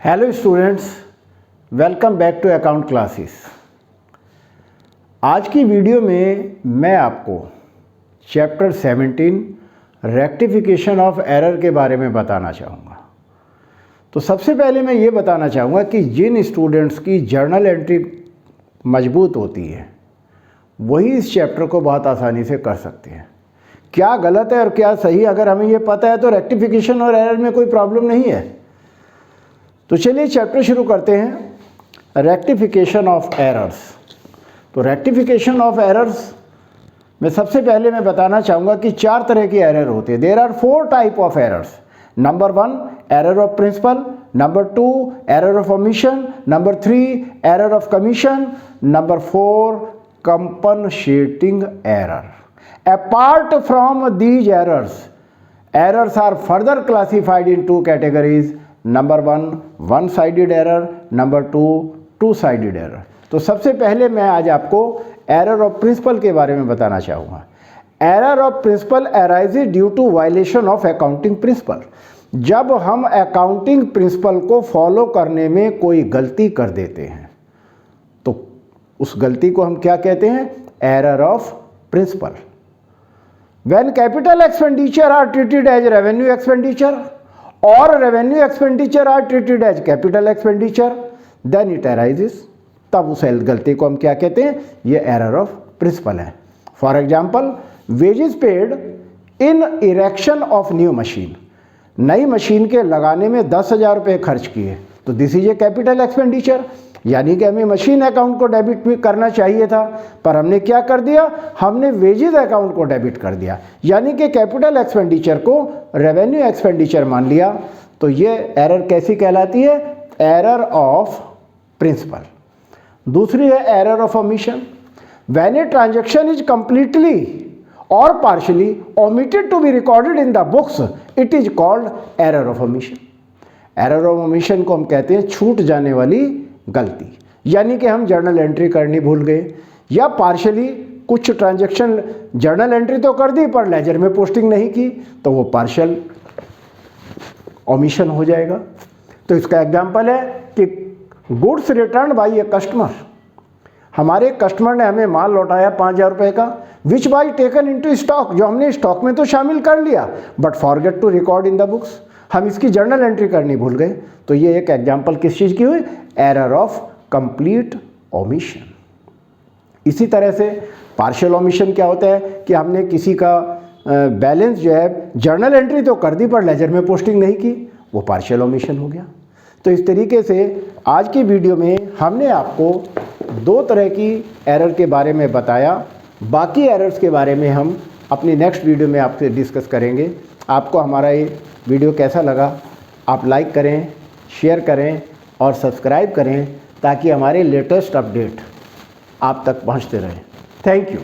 Hello students, welcome back to account classes. आज की video में मैं आपको चैप्टर 17 रेक्टिफिकेशन ऑफ एरर के बारे में बताना चाहूँगा। तो सबसे पहले मैं ये बताना चाहूँगा कि जिन स्टूडेंट्स की जर्नल एंट्री मजबूत होती है वही इस चैप्टर को बहुत आसानी से कर सकते हैं। क्या गलत है और क्या सही, अगर हमें ये पता है तो रेक्टिफिकेशन और एरर में कोई प्रॉब्लम नहीं है। तो चलिए चैप्टर शुरू करते हैं, रेक्टिफिकेशन ऑफ एरर्स। तो रेक्टिफिकेशन ऑफ एरर्स में सबसे पहले मैं बताना चाहूँगा कि 4 तरह की एरर होते हैं। There are 4 type of errors. Number 1 error of principle, number 2 error of omission, number 3 error of commission, number 4 compensating error. Apart from these errors are further classified in 2 categories. Number 1 one sided error, number 2 two sided error. तो सबसे पहले मैं आज आपको error of principal के बारे में बताना चाहूँगा। Error of principle arises due to violation of accounting principle. जब हम अकाउंटिंग प्रिंसिपल को फॉलो करने में कोई गलती कर देते हैं तो उस गलती को हम क्या कहते हैं? Error of principle. When capital expenditure are treated as revenue expenditure or revenue expenditure are treated as capital expenditure, then it arises। तब उस गलती को हम क्या कहते हैं? ये एरर ऑफ प्रिंसिपल है। For example, wages paid in erection of new machine. नई मशीन के लगाने में 10,000 रुपये खर्च किए तो this is a capital expenditure, यानी कि हमें मशीन अकाउंट को डेबिट भी करना चाहिए था, पर हमने क्या कर दिया? हमने वेजेस अकाउंट को डेबिट कर दिया, यानी कि कैपिटल एक्सपेंडिचर को रेवेन्यू एक्सपेंडिचर मान लिया। तो ये एरर कैसी कहलाती है? Error of principle. दूसरी है error of omission. When a transaction is completely और partially omitted to be recorded in the books, it is called error of omission. Error of omission को हम कहते हैं छूट जाने वाली गलती, यानी कि हम जर्नल एंट्री करनी भूल गए या पार्शियली कुछ ट्रांजैक्शन जर्नल एंट्री तो कर दी पर लेजर में पोस्टिंग नहीं की, तो वो पार्शियल ओमिशन हो जाएगा। तो इसका एग्जांपल है कि goods return by a customer. हमारे कस्टमर ने हमें माल लौटाया 5,000 रुपये का, which by taken into stock, जो हमने स्टॉक में तो शामिल कर लिया but forget to record in the books. हम इसकी जर्नल एंट्री करनी भूल गए। तो ये एक एग्जांपल किस चीज़ की हुई? Error of complete omission. इसी तरह से पार्शियल ओमिशन क्या होता है कि हमने किसी का बैलेंस जो है जर्नल एंट्री तो कर दी पर लेजर में पोस्टिंग नहीं की, वो पार्शियल ओमिशन हो गया। तो इस तरीके से आज की वीडियो में हमने आपको 2 तरह की एरर के बारे में बताया। बाकी एरर्स के बारे में हम अपनी नेक्स्ट वीडियो में आपसे डिस्कस करेंगे। आपको हमारा ये वीडियो कैसा लगा? आप लाइक करें, शेयर करें और सब्सक्राइब करें ताकि हमारे लेटेस्ट अपडेट आप तक पहुंचते रहें। Thank you.